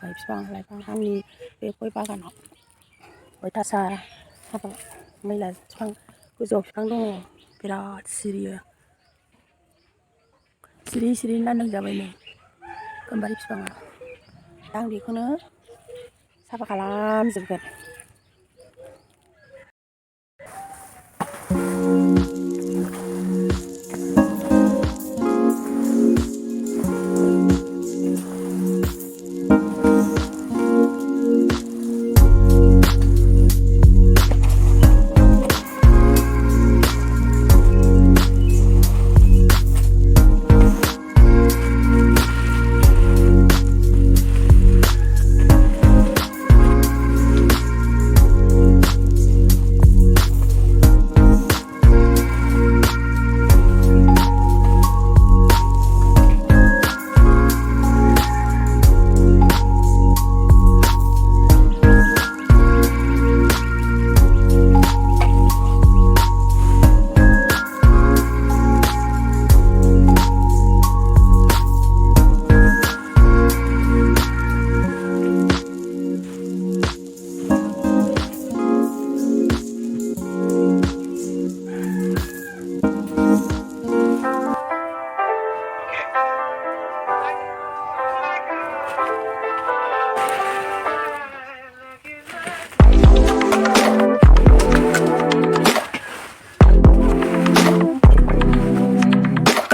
बिफां-लाइफां आंनि बे गय बागानाव अयथासार हाबा मैला बिफां गोजौआव बिफां दङ बिराद सिरियो सिरि नांजाबाय नै गाम्बारि बिफाङा आं बेखौनो साफा खालामजोबगोन।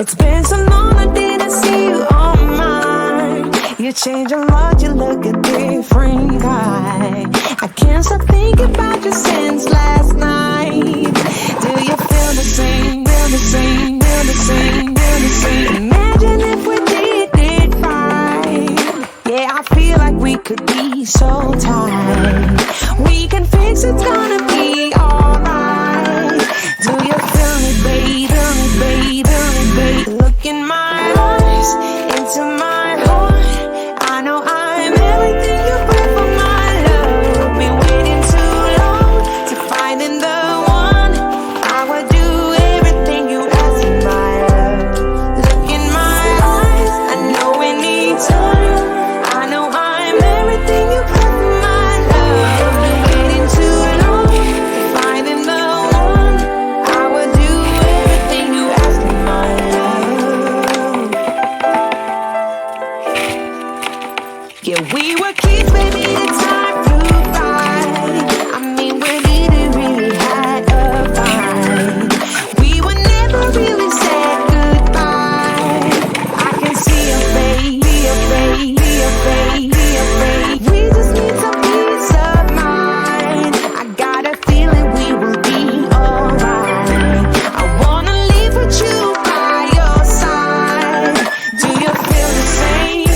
It's been so long I didn't see you on mine. You changed a lot, you look a different guy. I can't stop thinking about you since last night. Do you feel the same, feel the same, feel the same, feel the same? Imagine if we did it right. Yeah, I feel like we could be so tight. We can fix it, it's gonna be alright. Do you feel me, babe? Feel me, babe? Feel me, babe? Look in my eyes, into my heart. I know I'm everything you pray for, my love. Been waiting too long to finding the one. I would do everything you ask me, my love. Look in my eyes, I know we need time. I know I'm everything you pray for, my love. Been waiting too long to finding the one. I would do everything you ask me, my love. Yeah, we were kids, baby, the time flew by. I mean, we really had a fight. We were never really said goodbye. I can see your face, see your face, see your face, see your face. We just need some peace of mind. I got a feeling we will be alright. I wanna live with you by your side. Do you feel the same?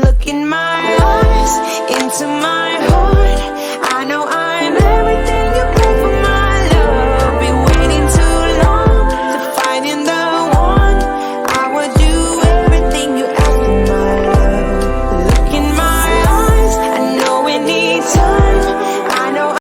Look in my eyes, into my